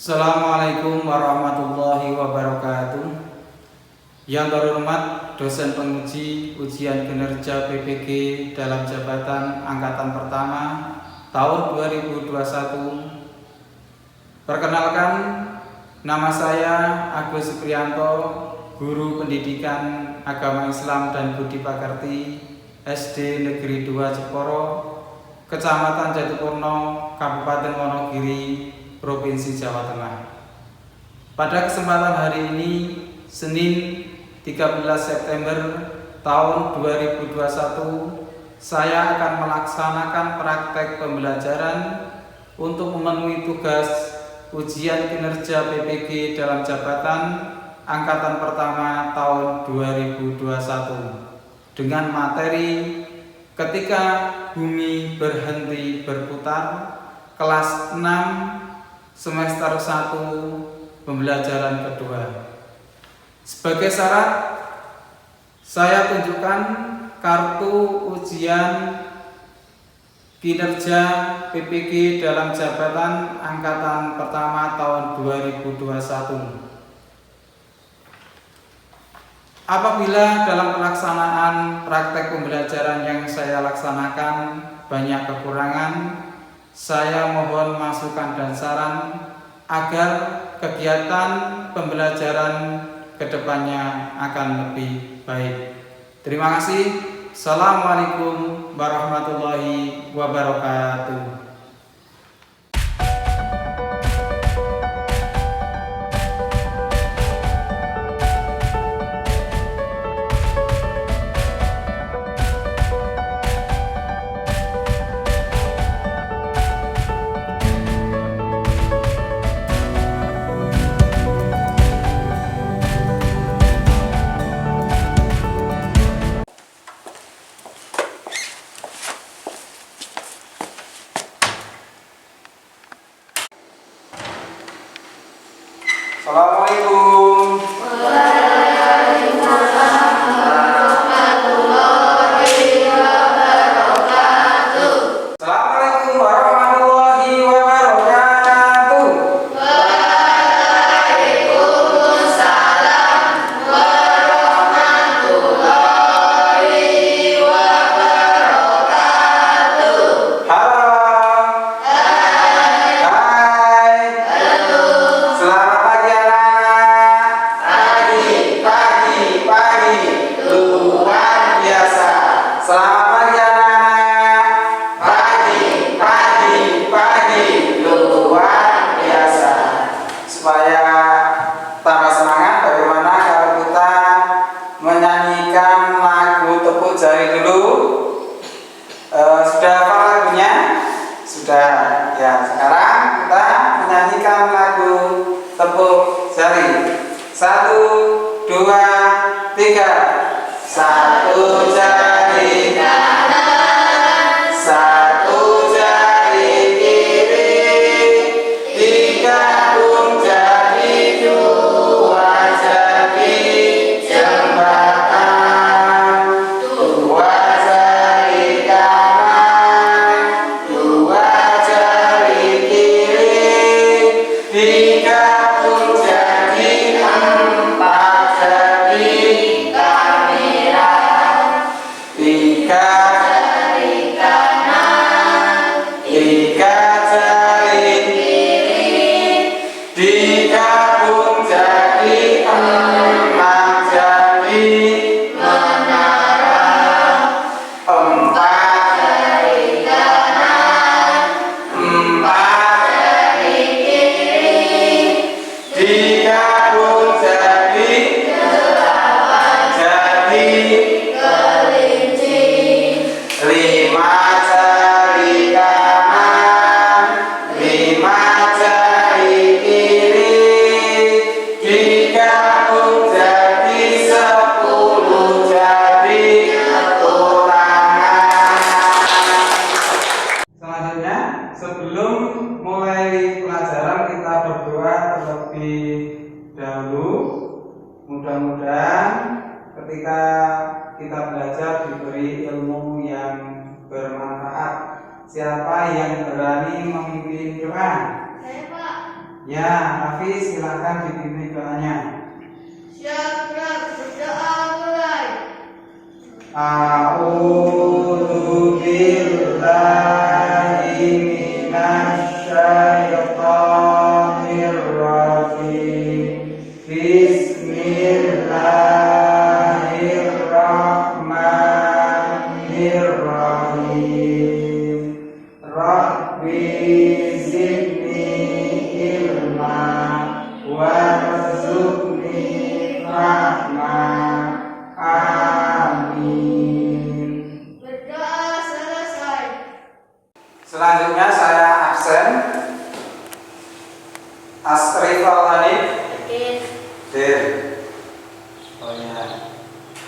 Assalamualaikum warahmatullahi wabarakatuh. Yang terhormat dosen penguji ujian kinerja PPG dalam jabatan angkatan pertama tahun 2021. Perkenalkan, nama saya Agus Supriyanto, guru pendidikan agama Islam dan Budi Pakerti SD Negeri 2 Jeporo, Kecamatan Jatipurno, Kabupaten Wonogiri, Provinsi Jawa Tengah. Pada kesempatan hari ini, Senin 13 September tahun 2021, saya akan melaksanakan praktek pembelajaran untuk memenuhi tugas ujian kinerja PPG dalam jabatan angkatan pertama tahun 2021 dengan materi ketika bumi berhenti berputar, kelas 6 semester 1 pembelajaran kedua. Sebagai syarat, saya tunjukkan kartu ujian kinerja PPG dalam jabatan angkatan pertama tahun 2021. Apabila dalam pelaksanaan praktek pembelajaran yang saya laksanakan banyak kekurangan, saya mohon masukan dan saran agar kegiatan pembelajaran kedepannya akan lebih baik. Terima kasih. Assalamualaikum warahmatullahi wabarakatuh. Assalamualaikum. Waalaikumsalam warahmatullahi wabarakatuh. Assalamualaikum warahmatullahi wabarakatuh. Waalaikumsalam warahmatullahi wabarakatuh. Halo. Hai. Halo. Selamat pagi anak-anak. Pagi. Luar biasa. Selamat pagi anak-anak. Pagi. Luar biasa. Supaya tambah semangat, bagaimana kalau kita menyanyikan lagu Tepuk Jari dulu? Sudah hafal lagunya? Sudah. Ya, sekarang kita menyanyikan lagu Tepuk Jari. 1, 2, 3. Satu jari kanan, satu jari kiri, digabung jadi 2 jari jembatan. 2 jari kanan, 2 jari kiri, digabung jadi 4 jari kamera. 3 Jari kanan, 3 jari kiri, digabung jadi 6 jari menara. 4 Jari kanan, 4 jari kiri, digabung jadi 8 jadi kelinci. 5 jari kanan, 5 jari kiri, digabung jadi 10 jari tulangan. Selanjutnya, sebelum mulai pelajaran, kita berdoa terlebih dahulu. Mudah-mudahan ketika kita belajar diberi ilmu yang bermanfaat. Siapa yang berani memimpin doa? Saya, Pak. Ya, Raffi silakan dipimpin doanya. Siap, berdoa mulai. A'udzu billahi minasyaitonir rajim. Bismillahirrahmanirrahim. Rabbi zidni ilma warzuqni rahmah. Amin. Berdoa selesai. Selanjutnya saya absen. Asrifal Hanif. Hadir. Dir. Oh ya.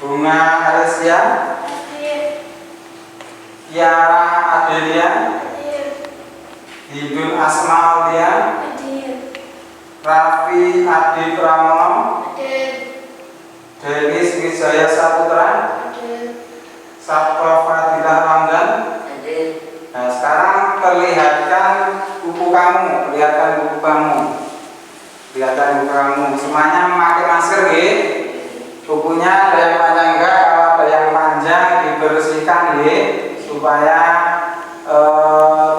Bunga Aresia. Hadir. Tiara Adelia. Hadir. Hidul Asma Aulia. Hadir. Raffi Adi Pramono. Hadir. Denis Wijaya Saputra. Hadir. Sabto Fadilah Ramdan. Hadir. Nah, sekarang perlihatkan buku kamu. Perlihatkan buku kamu. Kelihatan buku kamu. Semuanya memakai masker, ya. Bukunya ada yang panjang enggak? Kalau ada yang panjang dibersihkan, ya, supaya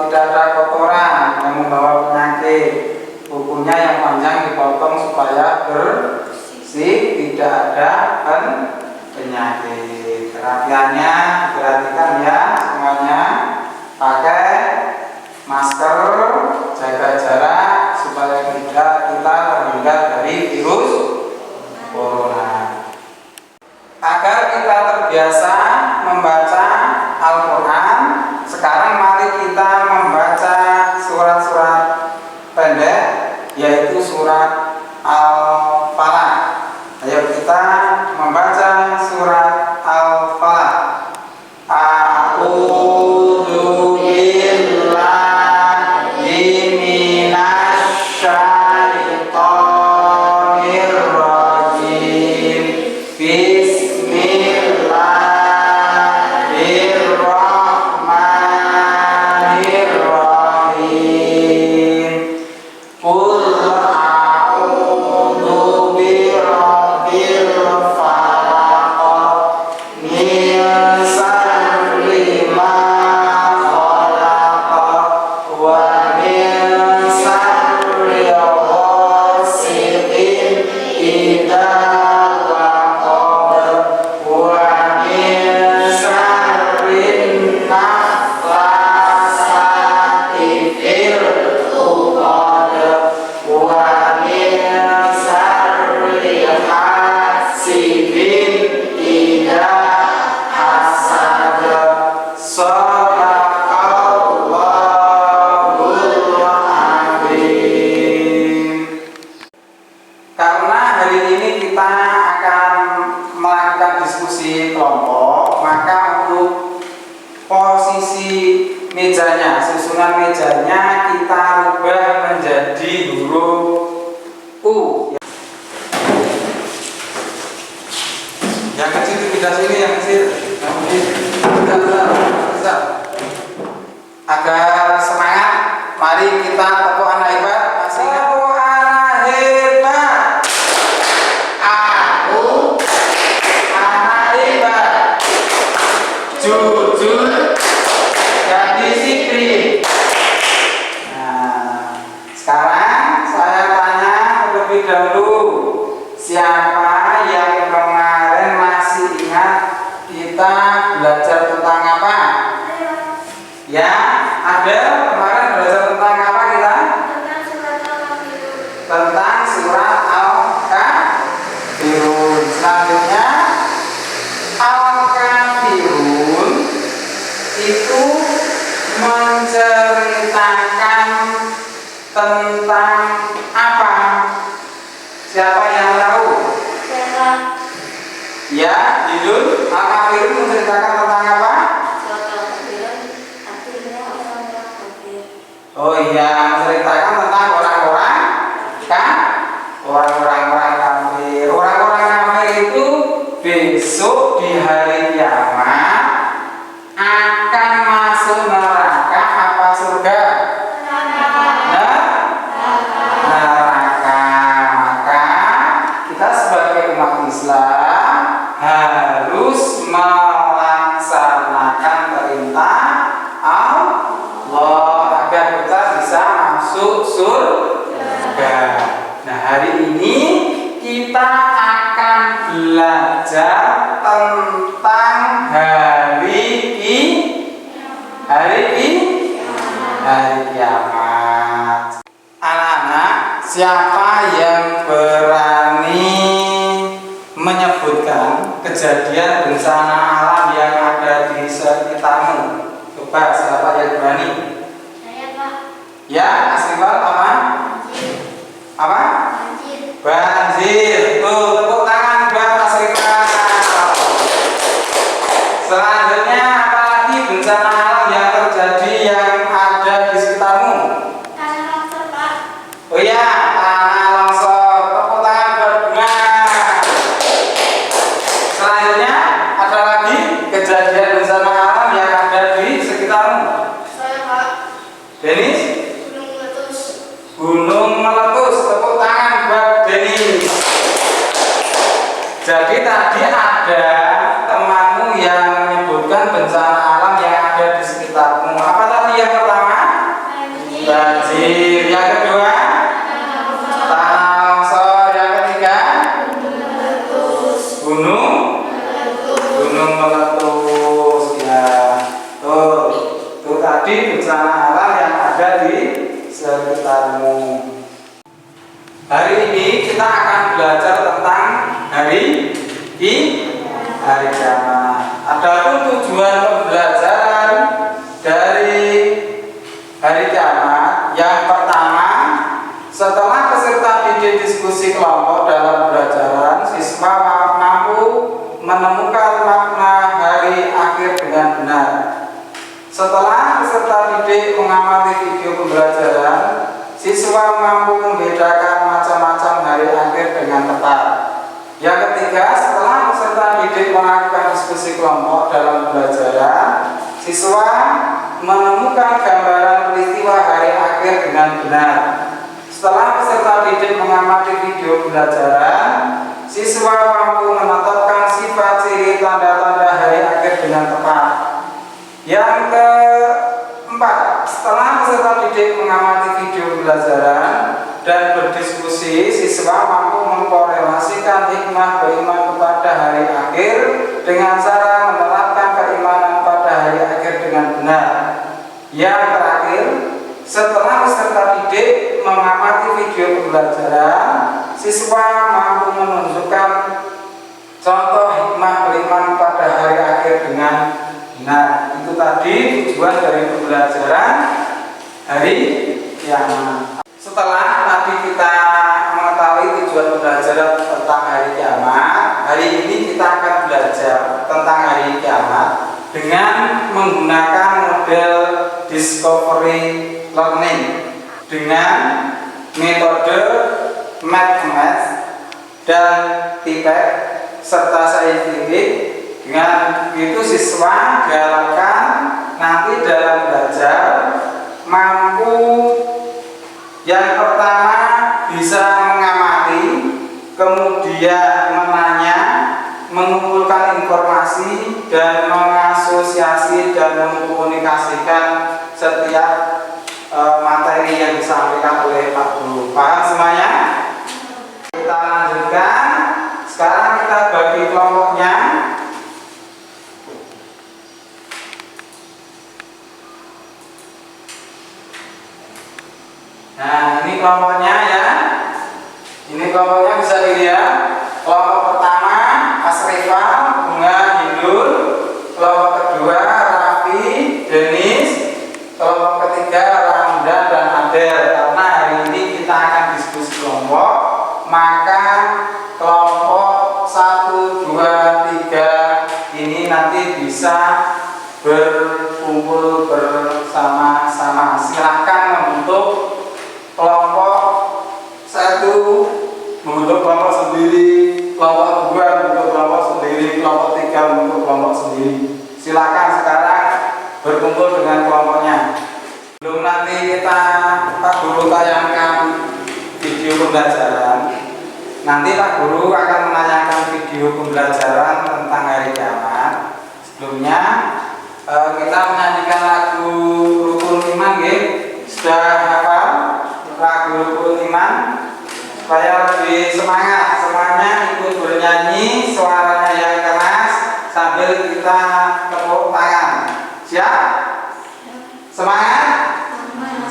tidak ada kotoran yang membawa penyakit. Bukunya yang panjang dipotong supaya bersih, tidak ada penyakit. Kerapiannya perhatikan, ya, semuanya pakai masker, jaga jarak supaya tidak kita terhindar dari virus corona. Agar kita terbiasa membaca Al-Quran, sekarang mari kita membaca surat-surat pendek, yaitu surat Al-Falaq. Ayo kita membaca surat Al-Falaq. A'udzu billahi minasyaitonir rajim. Bismillahirrahmanirrahim. Qul a'udzu birabbil falaq min syarri ma khalaq wa min syarri ghasiqin idza waqab wa min syarri nafasati fil uqad wa min syarri hasidin idza hasad. Shadaqallahul azim. Karena hari ini kita akan melakukan diskusi kelompok, maka untuk posisi mejanya, susunan mejanya kita rubah menjadi huruf U. Yang kecil dipindah sini, yang kecil. Bisa. Agar semangat, mari kita tepuk anak hebat. Masih tepuk anak hebat. Aku anak hebat, jujur dan disiplin. Nah, sekarang saya tanya terlebih dahulu, siapa yang kemarin masih ingat kita belajar tentang apa? Ya, ada kemarin belajar tentang apa kita? Tentang surat Al-Kafirun. Selanjutnya, Al-Kafirun itu menceritakan tentang apa? Siapa yang tahu? Siapa? Ya, Yudun, Al-Kafirun menceritakan tentang apa? Artinya orang-orang kafir. Oh iya, menceritakan tentang orang-orang orang-orang kafir. Orang-orang kafir itu besok di hari kiamat akan masuk neraka apa surga? Nah, masuk surga. Nah, hari ini kita akan belajar tentang hari kiamat. Anak-anak, siapa yang berani menyebutkan kejadian bencana alam yang ada di sekitarmu? Coba, siapa yang berani? Saya, Pak. Ya, Asrifal apa? Banjir. Apa? Banjir. Banjir. Tuh, tepuk tangan buat Asrifal. Selanjutnya, apalagi bencana alam yang terjadi yang ada di sekitarmu? Tanah longsor, Pak. Oh iya, tanah longsor. Tepuk tangan buat Bunga. Selanjutnya, ada lagi kejadian bencana alam yang ada di sekitarmu? Saya, Pak. Denis? Gunung meletus. Gunung meletus. Tepuk tangan buat Denis. Jadi tadi ada temanmu yang menyebutkan bencana alam yang ada di sekitarmu. Apa tadi yang pertama? Banjir. Banjir. Yang kedua? Tanah longsor. Tanah longsor. Yang ketiga? Gunung meletus. Gunung meletus. Ya. Tuh tadi bencana alam yang ada di sekitarmu. Hari ini kita akan belajar tentang hari kiamat. Adapun tujuan pembelajaran dari hari kiamat, yang pertama, setelah peserta didik diskusi kelompok dalam pembelajaran, siswa mampu menemukan makna hari akhir dengan benar. Setelah peserta didik mengamati video pembelajaran, siswa mampu membedakan macam-macam hari akhir dengan tepat. Yang ketiga, setelah peserta didik melakukan diskusi kelompok dalam pembelajaran, siswa menemukan gambaran peristiwa hari akhir dengan benar. Setelah peserta didik mengamati video pembelajaran, siswa mampu menetapkan sifat ciri tanda-tanda hari akhir dengan tepat. Yang keempat, setelah peserta didik mengamati video pembelajaran dan berdiskusi, siswa mampu mengkorelasikan hikmah beriman kepada hari akhir dengan cara menerapkan keimanan pada hari akhir dengan benar. Yang terakhir, setelah peserta didik mengamati video pembelajaran, siswa mampu menunjukkan contoh hikmah beriman pada hari akhir dengan benar. Itu tadi tujuan dari pembelajaran hari kiamat. Setelah tadi kita mengetahui tujuan pembelajaran tentang hari kiamat, hari ini kita akan belajar tentang hari kiamat dengan menggunakan model discovery learning dengan metode math dan TIPEC serta saintifik. Dengan itu siswa diharapkan nanti dalam belajar mampu yang pertama bisa mengamati, kemudian menanya, mengumpulkan informasi dan mengasosiasi dan mengkomunikasikan setiap materi yang disampaikan oleh Pak Guru. Paham semuanya? Kita lanjutkan. Sekarang kita bagi kelompoknya. Nah, ini kelompoknya ya. Ini kelompoknya bisa dilihat. Kelompok pertama Asrifal, Bunga, Hindul. Kelompok kedua Raffi, Denis. Kelompok ketiga Ramdan dan Adel. Karena hari ini kita akan diskusi kelompok, maka kelompok 1, 2, 3 ini nanti bisa berkumpul bersama-sama. Silahkan membentuk kelompok 1 membentuk kelompok sendiri, kelompok 2 membentuk kelompok sendiri, kelompok 3 membentuk kelompok sendiri. Silakan sekarang berkumpul dengan kelompoknya. Belum nanti Pak Guru tayangkan video pembelajaran. Nanti Pak Guru akan menanyakan video pembelajaran tentang hari kiamat. Sebelumnya kita menyanyikan lagu Rukun Iman, sudah hafal?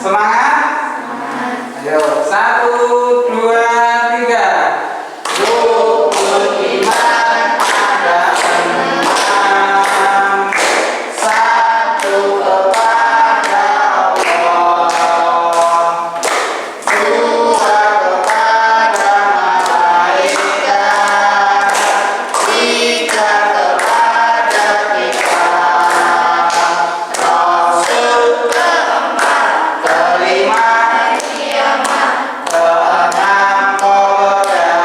Semangat? Ayo, 1, 2, 3. Rukun iman ada 6. Satu kepada Allah, dua kepada malaikat, tiga kepada kitab, Rasul keempat, kelima keenam qadar dan qadar,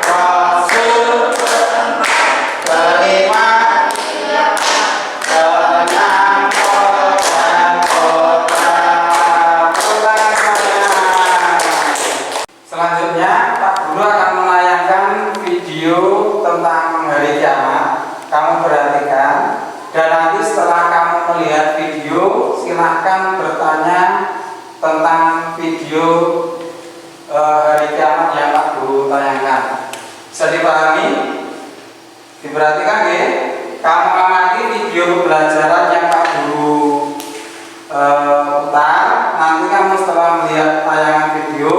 Rasul kelima keenam qadar dan qadar. Selanjutnya Pak Guru akan menayangkan video tentang hari kiamat. Kamu perhatikan, dan nanti setelah kamu melihat video, silahkan bertanya tentang video hari kiamat yang Pak Guru tayangkan. Bisa dipahami? Diperhatikan ya. Kamu amati video pembelajaran yang Pak Guru putar. Nanti kamu setelah melihat tayangan video,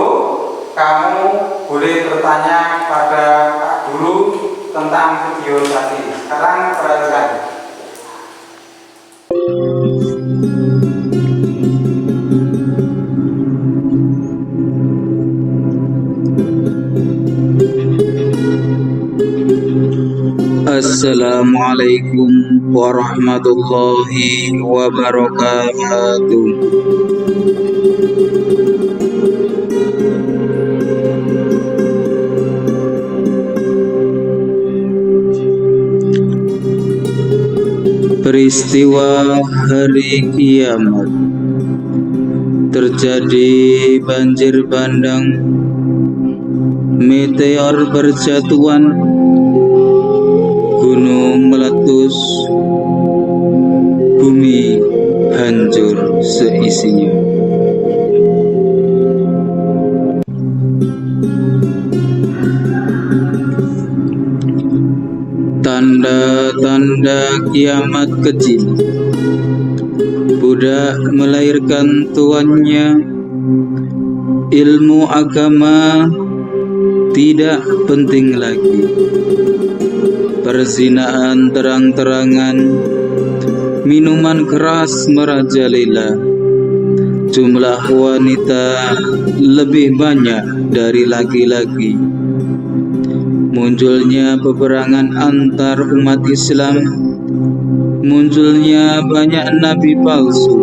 kamu boleh bertanya pada Pak Guru tentang video tadi. Sekarang perhatikan. Assalamualaikum warahmatullahi wabarakatuh. Peristiwa hari kiamat. Terjadi banjir bandang, meteor berjatuhan, gunung meletus, bumi hancur seisinya. Tanda-tanda kiamat kecil. Budak melahirkan tuannya. Ilmu agama tidak penting lagi. Perzinaan terang-terangan, minuman keras merajalela. Jumlah wanita lebih banyak dari laki-laki. Munculnya peperangan antar umat Islam, munculnya banyak nabi palsu,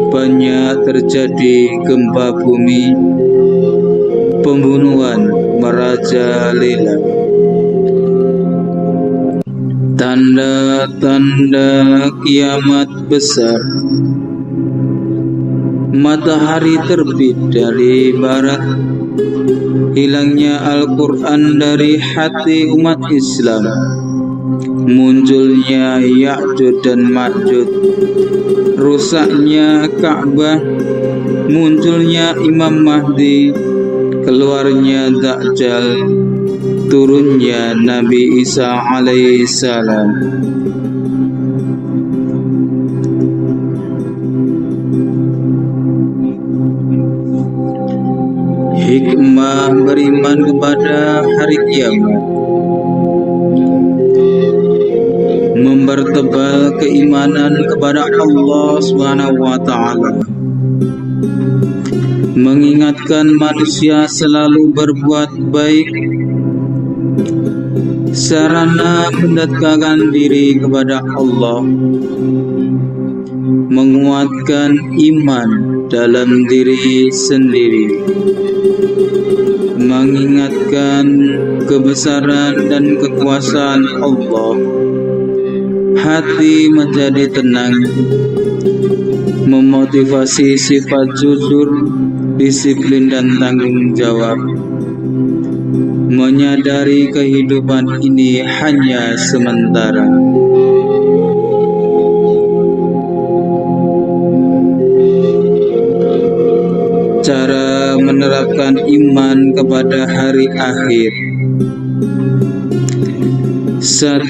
banyak terjadi gempa bumi, pembunuhan merajalela. Tanda-tanda kiamat besar. Matahari terbit dari barat, hilangnya Al-Quran dari hati umat Islam, munculnya Ya'jud dan Ma'jud, rusaknya Ka'bah, munculnya Imam Mahdi, keluarnya Dajjal, turunnya Nabi Isa alaihissalam. Hikmah beriman kepada hari kiamat. Mempertebal keimanan kepada Allah SWT. Mengingatkan manusia selalu berbuat baik. Sarana mendekatkan diri kepada Allah. Menguatkan iman dalam diri sendiri. Mengingatkan kebesaran dan kekuasaan Allah. Hati menjadi tenang. Memotivasi sifat jujur, disiplin dan tanggung jawab. Menyadari kehidupan ini hanya sementara. Cara menerapkan iman kepada hari akhir. 1.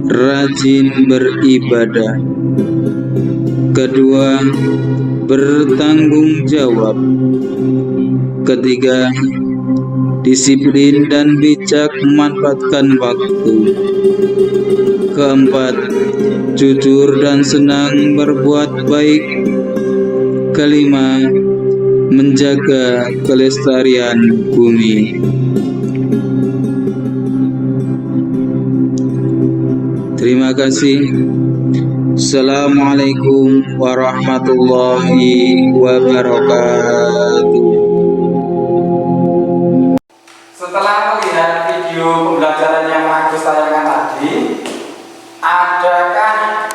Rajin beribadah. Kedua, bertanggung jawab. Ketiga, disiplin dan bijak memanfaatkan waktu. Keempat, jujur dan senang berbuat baik. Kelima, menjaga kelestarian bumi. Terima kasih. Assalamualaikum warahmatullahi wabarakatuh. Setelah melihat video pembelajaran yang Agus tayangkan tadi, adakah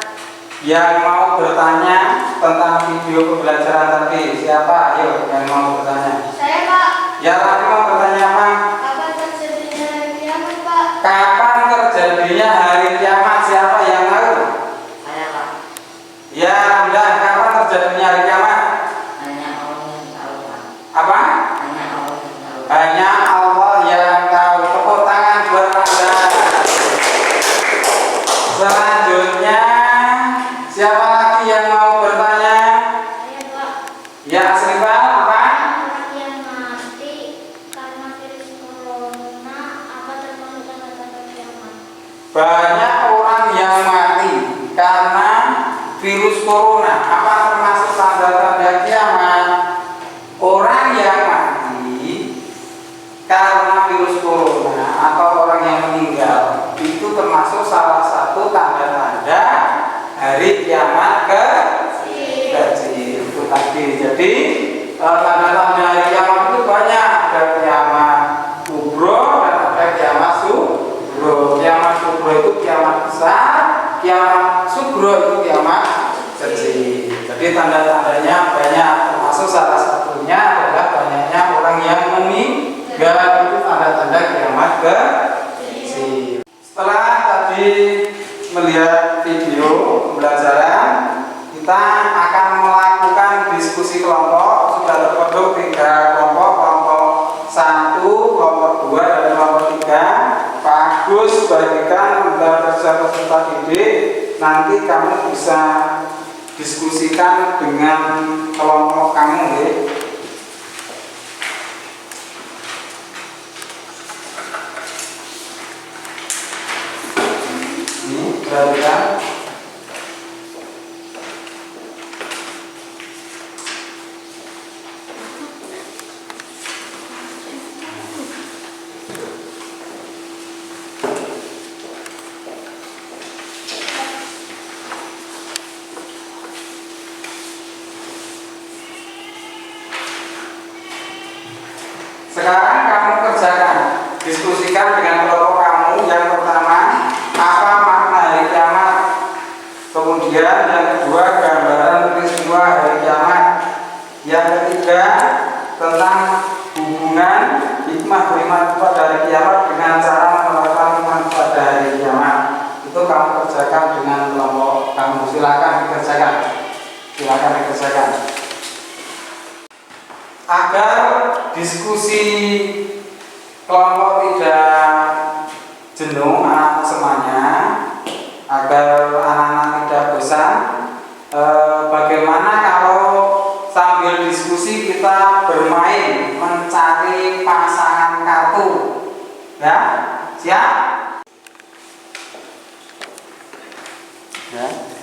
yang mau bertanya tentang video pembelajaran tadi? Siapa? Ayo yang mau bertanya. Saya, Pak. Ya, tadi mau bertanya apa? Kapan terjadinya hari kiamat, Pak? Kapan terjadinya hari kiamat? Siapa yang tahu? Saya, Pak. Ya, udah. Kapan terjadinya hari kiamat? Hanya Allah yang tahu, Pak. Apa? Hanya Allah yang tahu. Hanya Allah yang tahu. Tepuk tangan buat Anda. Selanjutnya, siapa lagi yang mau bertanya? Saya, Pak. Ya, Asrifal, apa? Orang yang mati karena virus corona apa termasuk tanda-tanda kiamat? Banyak orang yang mati karena virus corona. Apa termasuk tanda-tanda kiamat? Orang yang mati karena virus corona atau orang yang meninggal itu termasuk salah satu tanda-tanda hari kiamat kecil. Itu tadi. Jadi tanda-tanda hari kiamat itu banyak. Ada kiamat kubro dan ada kiamat sugro. Kiamat kubro itu kiamat besar, kiamat sugro itu kiamat kecil. Jadi tanda-tandanya banyak. Termasuk salah satunya adalah banyaknya orang yang meninggal. Itu tanda-tanda kiamat kecil. Setelah tadi melihat video pembelajaran, kita akan melakukan diskusi kelompok. Sudah terbentuk 3 kelompok, kelompok 1, kelompok 2, dan kelompok 3. Pak Agus bagikan lembar kerja peserta didik. Nanti kamu bisa diskusikan dengan kelompok kamu, ya. Ini perhatikan. Sekarang kamu kerjakan, diskusikan dengan kelompok kamu. Yang pertama, apa makna hari kiamat? Kemudian yang kedua, gambaran peristiwa hari kiamat. Yang ketiga, tentang hubungan hikmah beriman kepada hari kiamat dengan cara menerapkan iman kepada hari kiamat. Itu kamu kerjakan dengan kelompok kamu. Silakan dikerjakan. Silakan dikerjakan. Agar diskusi kelompok tidak jenuh anak semuanya, agar anak-anak tidak bosan, bagaimana kalau sambil diskusi kita bermain mencari pasangan kartu? Ya, siap? Ya.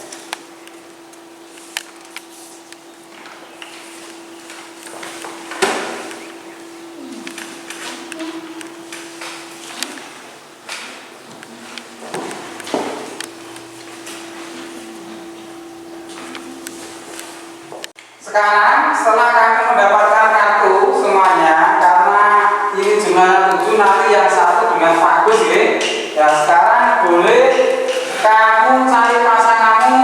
Sekarang setelah kami mendapatkan kartu semuanya, karena ini jumlah 7, nanti yang satu dengan Pak Agus, ya. Sekarang boleh kamu cari pasanganmu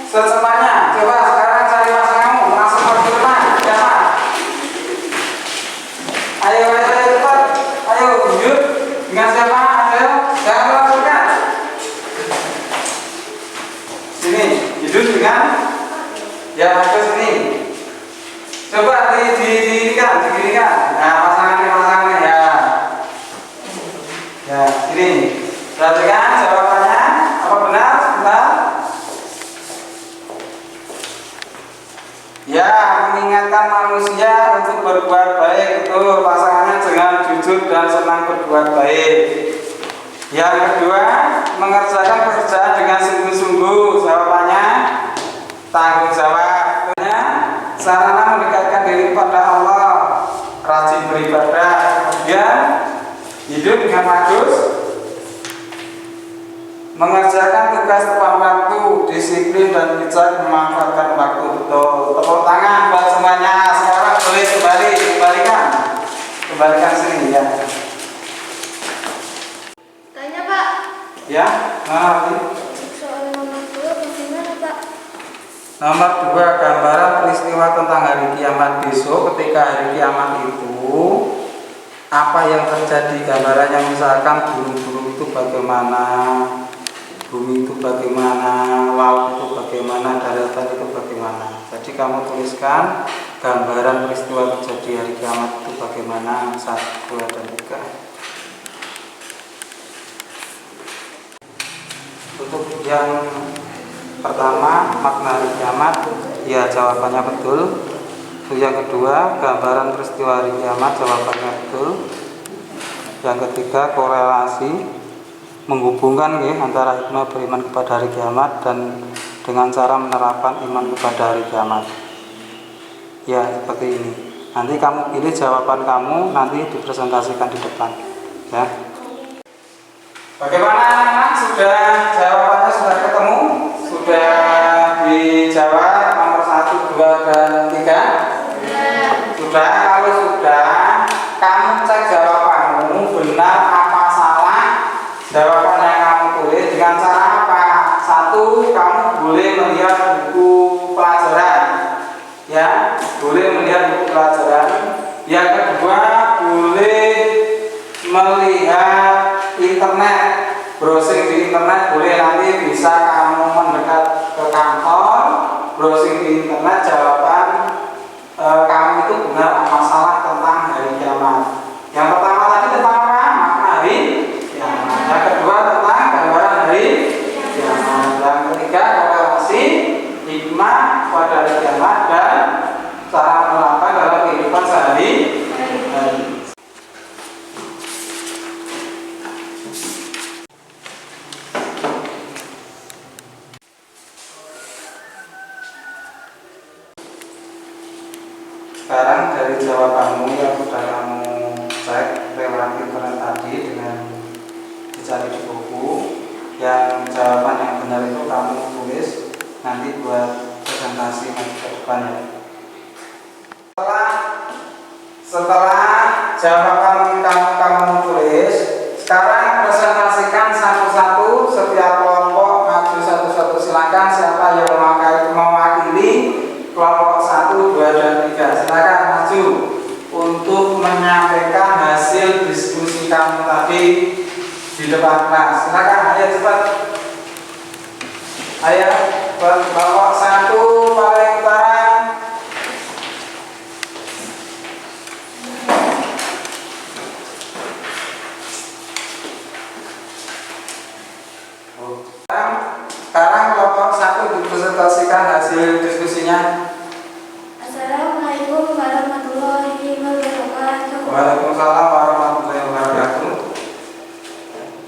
secepatnya. Coba sekarang cari pasanganmu, langsung ke depan. Siapa? Ayo cepat. Ayo lanjut. Dengan siapa? Ayo, jangan melakukan. Sini, hidup dengan ya Agus sini. Coba diginikan. Nah, pasangannya ya. Ya, sini. Perhatikan jawabannya. Apa benar? Benar. Ya, mengingatkan manusia untuk berbuat baik, itu pasangannya jangan jujur dan senang berbuat baik. Yang kedua, mengerjakan pekerjaan dengan sungguh-sungguh, jawabannya tanggung jawab. Sarana mendekatkan diri kepada Allah, rajin beribadah, kemudian hidup dengan bagus, mengerjakan tugas tepat waktu, disiplin dan bijak memanfaatkan waktu betul. Tepuk tangan buat semuanya. Sekarang boleh kembalikan sini ya. Tanya Pak. Ya, nanti. Soal nomor 2 bagaimana Pak? Nomor 2, gambaran peristiwa tentang hari kiamat besok. Ketika hari kiamat itu apa yang terjadi, gambarannya misalkan burung-burung itu bagaimana, bumi itu bagaimana, laut itu bagaimana, daratan itu bagaimana. Jadi kamu tuliskan gambaran peristiwa terjadi hari kiamat itu bagaimana, 1, 2, dan 3. Untuk yang pertama, makna hari kiamat, ya jawabannya betul. Untuk yang kedua, gambaran peristiwa hari kiamat, jawabannya betul. Yang ketiga, korelasi, menghubungkan ya, antara hikmah beriman kepada hari kiamat dan dengan cara menerapkan iman kepada hari kiamat. Ya, seperti ini. Nanti kamu pilih jawaban kamu, nanti dipresentasikan di depan. Ya. Bagaimana anak-anak? Sudah jawabannya sudah ketemu? Sudah dijawab nomor 1, 2, dan 3? Sudah. Kalau sudah, kamu cek jawabanmu benar apa salah. Jawaban yang kamu tulis dengan cara apa? 1, kamu boleh melihat buku pelajaran. Ya, boleh melihat buku pelajaran. Yang kedua, boleh melihat internet, browsing di internet boleh. Nanti bisa kamu mendekat ke kantor, browsing di internet, jawaban kamu itu benar apa salah tentang hari kiamat. Yang pertama tadi tentang apa? Makna hari kiamat. Yang kedua tentang gambaran hari kiamat. Yang ketiga korelasi hikmah pada hari kiamat dan cara menerapkan dalam kehidupan sehari-hari. Sekarang dari jawabanmu yang sudah kamu cek lewat internet tadi dengan dicari di buku, yang jawaban yang benar itu kamu tulis nanti buat presentasi nanti ke depan ya. Setelah jawaban kamu tulis, sekarang presentasikan satu-satu, setiap kelompok maju satu-satu. Silakan siapa yang mewakili kelompok 1, 2, dan 3. Silakan maju untuk menyampaikan hasil diskusi kamu tadi di depan kelas. Silakan, ayo cepat. Ayo, kelompok 1 paling utara. Sekarang kelompok 1 dipresentasikan hasil diskusinya. Assalamualaikum warahmatullahi wabarakatuh. Waalaikumsalam warahmatullahi wabarakatuh.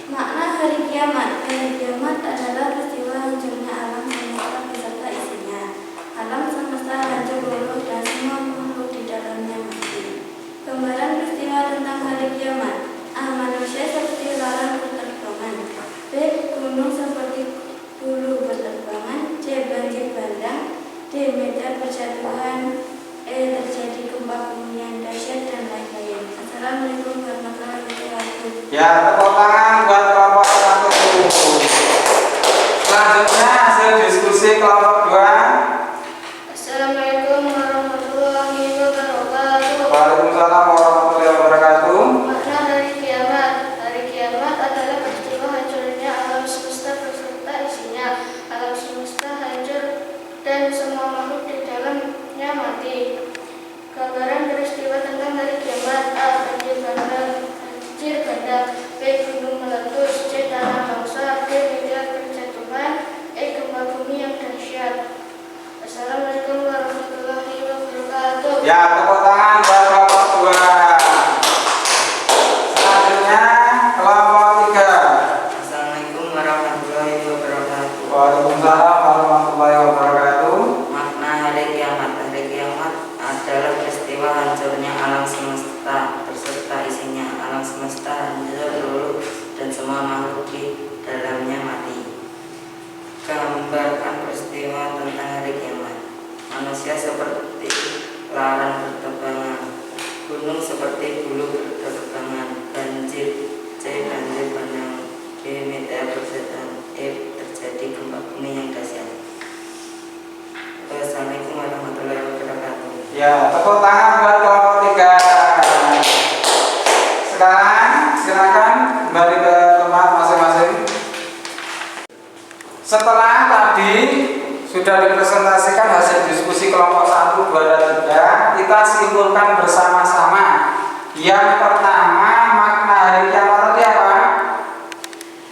Makna hari kiamat. Hari kiamat adalah peristiwa hancurnya alam semesta beserta isinya. Alam semesta hancur luluh dan semua makhluk di dalamnya mati. Gambaran peristiwa tentang hari kiamat. A. Manusia seperti lalang berterbangan. B. Gunung seperti bulu berterbangan. C. Banjir bandang. D. Meteor berjatuhan. E. Terjadi gempa bumi yang dahsyat dan lain-lain. Assalamualaikum warahmatullahi wabarakatuh. Ya, tepuk tangan buat kelompok 1. Selanjutnya hasil diskusi kelompok 2. Assalamualaikum warahmatullahi wabarakatuh. Waalaikumsalam warahmatullahi wabarakatuh. Makna dari kiamat. Hari kiamat adalah peristiwa hancurnya alam semesta beserta isinya. Alam semesta hancur dan semua makhluk di dalamnya mati. Gambaran peristiwa tentang hari kiamat. A. Banjir bandang. B. Gunung meletus. C. Tanah longsor. D. Meteor berjatuhan. E. Gempa bumi yang dahsyat. Assalamualaikum warahmatullahi Ya, tepuk tangan buat kelompok 2. Selanjutnya kelompok 3. Assalamualaikum warahmatullahi wabarakatuh. Waalaikumsalam warahmatullahi wabarakatuh. Makna hari kiamat. Hari kiamat adalah peristiwa hancurnya alam semesta beserta isinya. Alam semesta hancur luluh dan semua makhluk di dalamnya mati. Gambarkan peristiwa tentang hari kiamat. Manusia seperti laran berterbangan, gunung seperti bulu berterbangan, banjir bandang, meteor berjatuhan, terjadi gempa bumi yang dahsyat. Wassalamualaikum warahmatullahi wabarakatuh. Ya, tepuk tangan buat kelompok 3. Sekarang silakan kembali ke tempat masing-masing. Setelah tadi sudah dipresentasikan hasil diskusi kelompok 1, 2, dan 3, kita simpulkan bersama-sama. Yang pertama, makna hari kiamat tadi apa?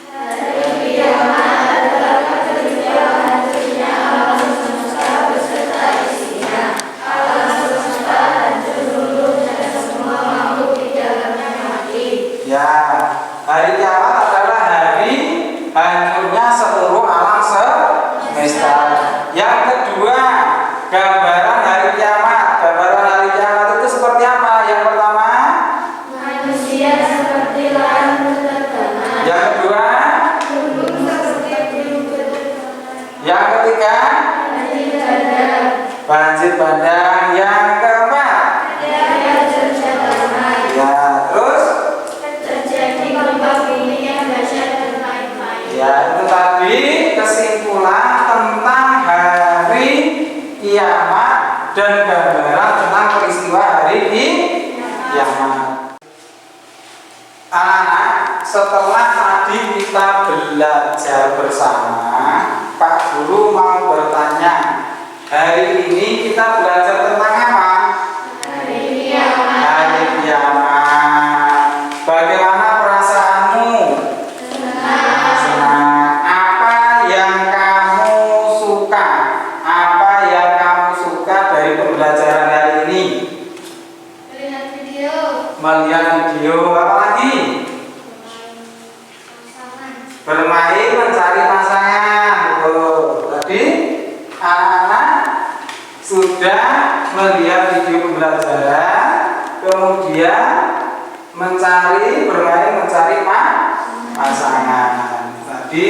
Hari kiamat adalah peristiwa hancurnya alam semesta beserta isinya. Alam semesta hancur luluh dan semua makhluk di dalamnya mati. Ya, hari kiamat adalah hari hancurnya seluruh alam semesta. Yang kedua, gambaran hari kiamat. Gambaran hari kiamat itu seperti apa? Yang pertama, Manusia seperti laran berterbangan. yang kedua, Gunung seperti bulu berterbangan. yang ketiga, Banjir bandang. banjir bandang. Yang keempat, Meteor berjatuhan. ya terus, Terjadi gempa bumi yang dahsyat dan lain-lain. ya itu tadi kesimpulan tentang hari kiamat dan gambaran tentang peristiwa hari kiamat. Anak-anak, setelah tadi kita belajar bersama, Pak Guru mau bertanya, hari ini kita belajar tentang apa? Hari kiamat. Hari kiamat. Bagaimana perasaanmu? Senang. Apa yang kamu suka? Apa yang kamu suka dari pembelajaran hari ini? Melihat video. Melihat video, apa lagi? Pasangan. Bermain, mencari pasangan. Tadi anak-anak sudah melihat video pembelajaran, kemudian bermain, mencari pasangan. Tadi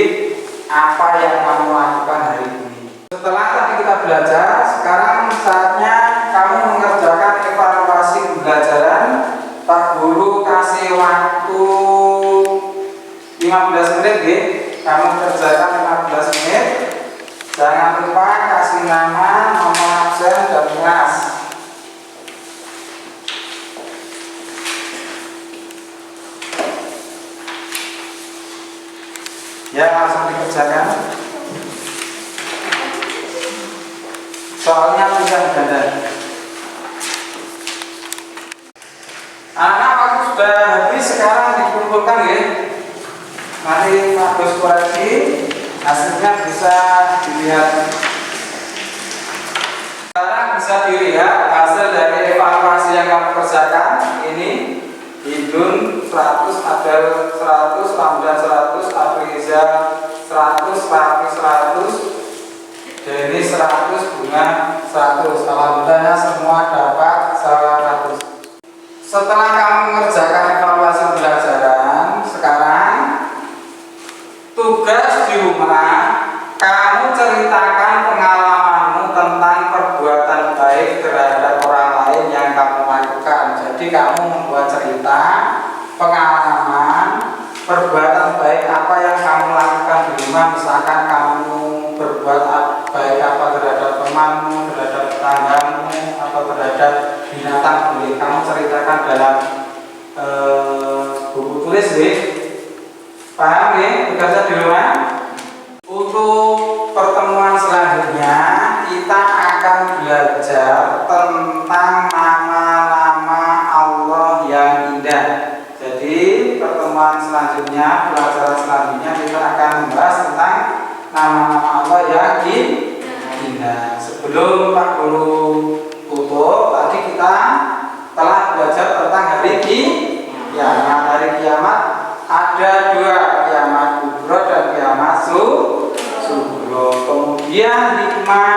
apa yang kamu lakukan hari ini? Setelah tadi kita belajar, sekarang saatnya kamu mengerjakan evaluasi pembelajaran. Pak Guru kasih waktu 15 menit, ya. Kamu kerjakan 15 menit. Jangan lupa kasih nama, nomor absen, dan kelas. Ya, langsung dikerjakan. Soalnya bisa ganda. Anak waktu sudah habis, sekarang dikumpulkan, ya. Nanti Pak Bos koreksi, hasilnya bisa dilihat. Sekarang bisa dilihat hasil dari evaluasi yang kamu kerjakan. Ini Hindun 100, Adel 100, Ramdan 100, Afriza 100, Rafi 100, Denny 100, Bunga 100. Alhamdulillah semua dapat 100. Setelah kamu mengerjakan evaluasi pembelajaran, sekarang tugas di rumah, kamu ceritakan pengalamanmu tentang perbuatan baik terhadap orang lain yang kamu lakukan. Jadi kamu membuat cerita pengalaman perbuatan baik apa yang kamu lakukan di rumah. Misalkan kamu berbuat baik apa terhadap temanmu, terhadap tetanggamu, atau terhadap binatang, boleh kamu ceritakan dalam buku tulis, deh. Paham, ya? Tugasnya di rumah. Untuk pertemuan selanjutnya kita akan belajar tentang nama-nama Allah yang indah. Jadi pertemuan selanjutnya, pelajaran selanjutnya kita akan membahas tentang nama-nama Allah yang indah. Sebelum Pak Guru tutup, tadi kita kiamat. Hari kiamat ada dua, kiamat kubro dan kiamat sugro. Kemudian hikmah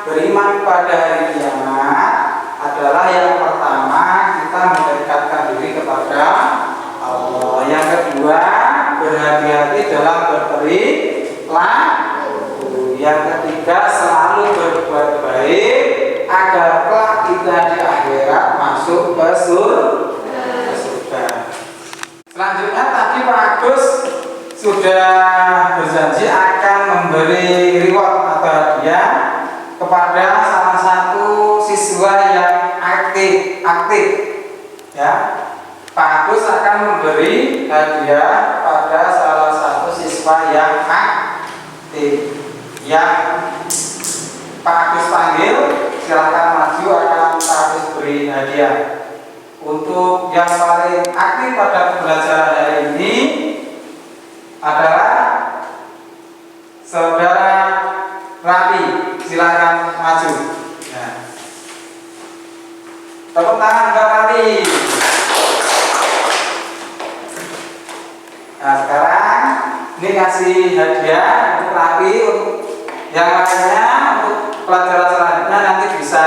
beriman pada hari kiamat adalah yang pertama, kita mendekatkan diri kepada Allah. Yang kedua, berhati-hati dalam berperilaku. Yang ketiga, selalu berbuat baik agar kelak kita di akhirat masuk ke surga. Selanjutnya tadi Pak Agus sudah berjanji akan memberi reward atau hadiah kepada salah satu siswa yang aktif, ya. Pak Agus akan memberi hadiah pada salah satu siswa yang aktif. Yang Pak Agus panggil, silakan maju, akan Pak Agus beri hadiah. Untuk yang paling aktif pada pembelajaran hari ini adalah Saudara Rapi, silakan maju. Nah, tepuk tangan Mbak Rapi. Nah, sekarang ini kasih hadiah untuk Rapi, untuk yang lainnya, untuk pelajaran selanjutnya nanti bisa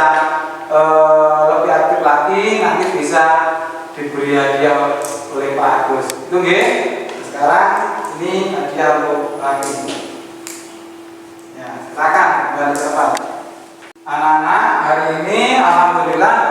lebih aktif lagi, nanti bisa diberi hadiah oleh Pak Agus. Itu nggih. Sekarang ini hadiah untuk Rapi. Ya, silakan kembali ke tempat. Anak-anak, hari ini alhamdulillah